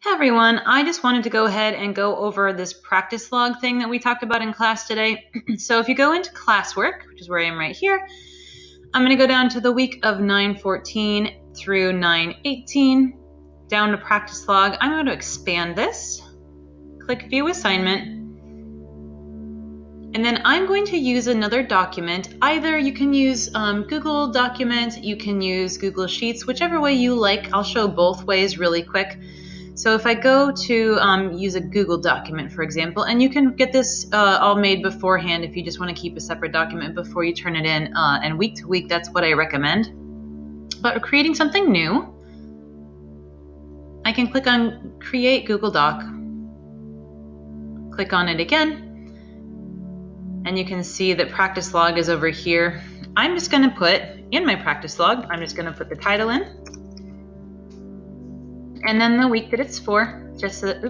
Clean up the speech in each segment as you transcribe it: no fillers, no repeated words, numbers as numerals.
Hey everyone, I just wanted to go ahead and go over this practice log thing that we talked about in class today. So if you go into classwork, which is where I am right here, I'm going to go down to the week of 9/14 through 9/18, down to practice log. I'm going to expand this, click view assignment, and then I'm going to use another document. Either you can use Google Document, you can use Google Sheets, whichever way you like. I'll show both ways really quick. So if I go to use a Google document, for example, and you can get this all made beforehand if you just want to keep a separate document before you turn it in, and week to week, that's what I recommend. But creating something new, I can click on Create Google Doc, click on it again, and you can see that practice log is over here. I'm just going to put in my practice log, I'm just going to put the title in, and then the week that it's for, just so that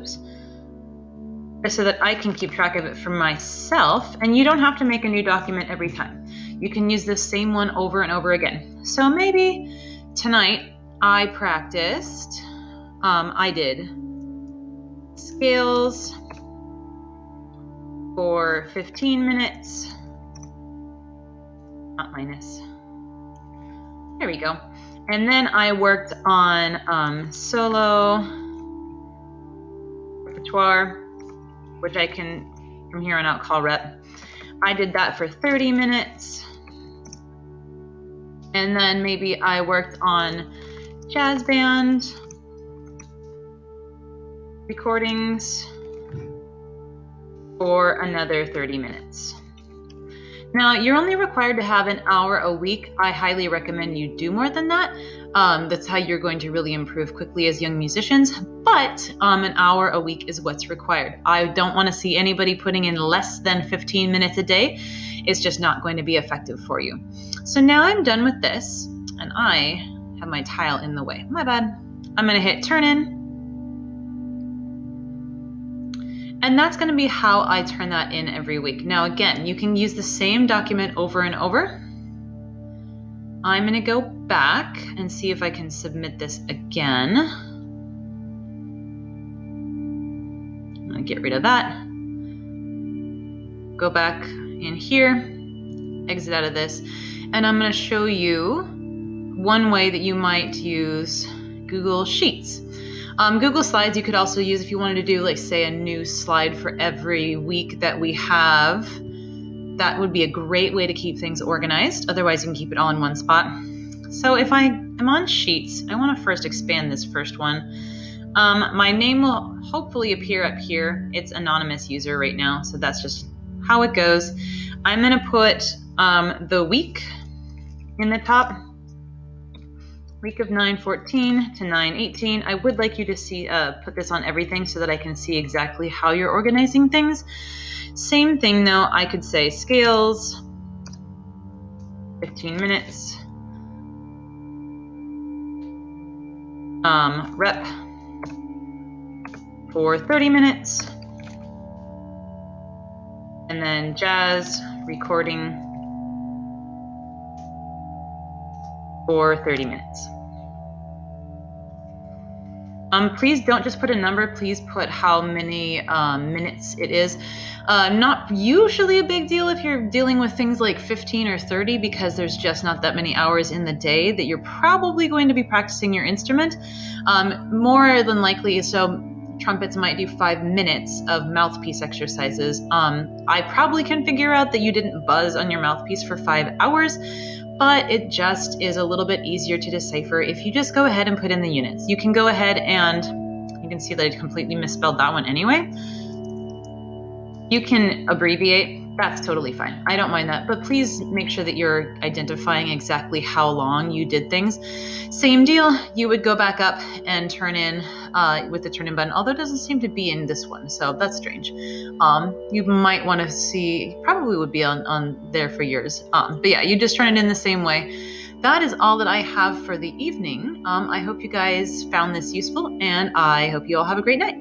I can keep track of it for myself. And you don't have to make a new document every time. You can use the same one over and over again. So maybe tonight I practiced, I did scales for 15 minutes, not minus, there we go. And then I worked on solo repertoire, which I can from here on out call rep. I did that for 30 minutes. And then maybe I worked on jazz band recordings for another 30 minutes. Now, you're only required to have an hour a week. I highly recommend you do more than that. That's how you're going to really improve quickly as young musicians. But an hour a week is what's required. I don't want to see anybody putting in less than 15 minutes a day. It's just not going to be effective for you. So now I'm done with this, and I have my tile in the way. My bad. I'm going to hit turn in. And that's going to be how I turn that in every week. Now, again, you can use the same document over and over. I'm going to go back and see if I can submit this again. I'm going to get rid of that. Go back in here, exit out of this, and I'm going to show you one way that you might use Google Sheets. Google Slides you could also use if you wanted to do, like, say, a new slide for every week that we have. That would be a great way to keep things organized. Otherwise, you can keep it all in one spot. So if I am on Sheets, I want to first expand this first one. My name will hopefully appear up here. It's anonymous user right now, so that's just how it goes. I'm going to put the week in the top. Week of 9/14 to 9/18. I would like you to see put this on everything so that I can see exactly how you're organizing things. Same thing though, I could say scales, 15 minutes, rep for 30 minutes, and then jazz recording for 30 minutes. Please don't just put a number, please put how many minutes it is. Not usually a big deal if you're dealing with things like 15 or 30, because there's just not that many hours in the day that you're probably going to be practicing your instrument. More than likely, so trumpets might do 5 minutes of mouthpiece exercises. I probably can figure out that you didn't buzz on your mouthpiece for 5 hours, but it just is a little bit easier to decipher if you just go ahead and put in the units. You can go ahead and you can see that I completely misspelled that one anyway. You can abbreviate, that's totally fine. I don't mind that, but please make sure that you're identifying exactly how long you did things. Same deal, you would go back up and turn in with the turn in button, although it doesn't seem to be in this one, so that's strange. You might want to see, probably would be on there for yours. But yeah, you just turn it in the same way. That is all that I have for the evening. I hope you guys found this useful, and I hope you all have a great night.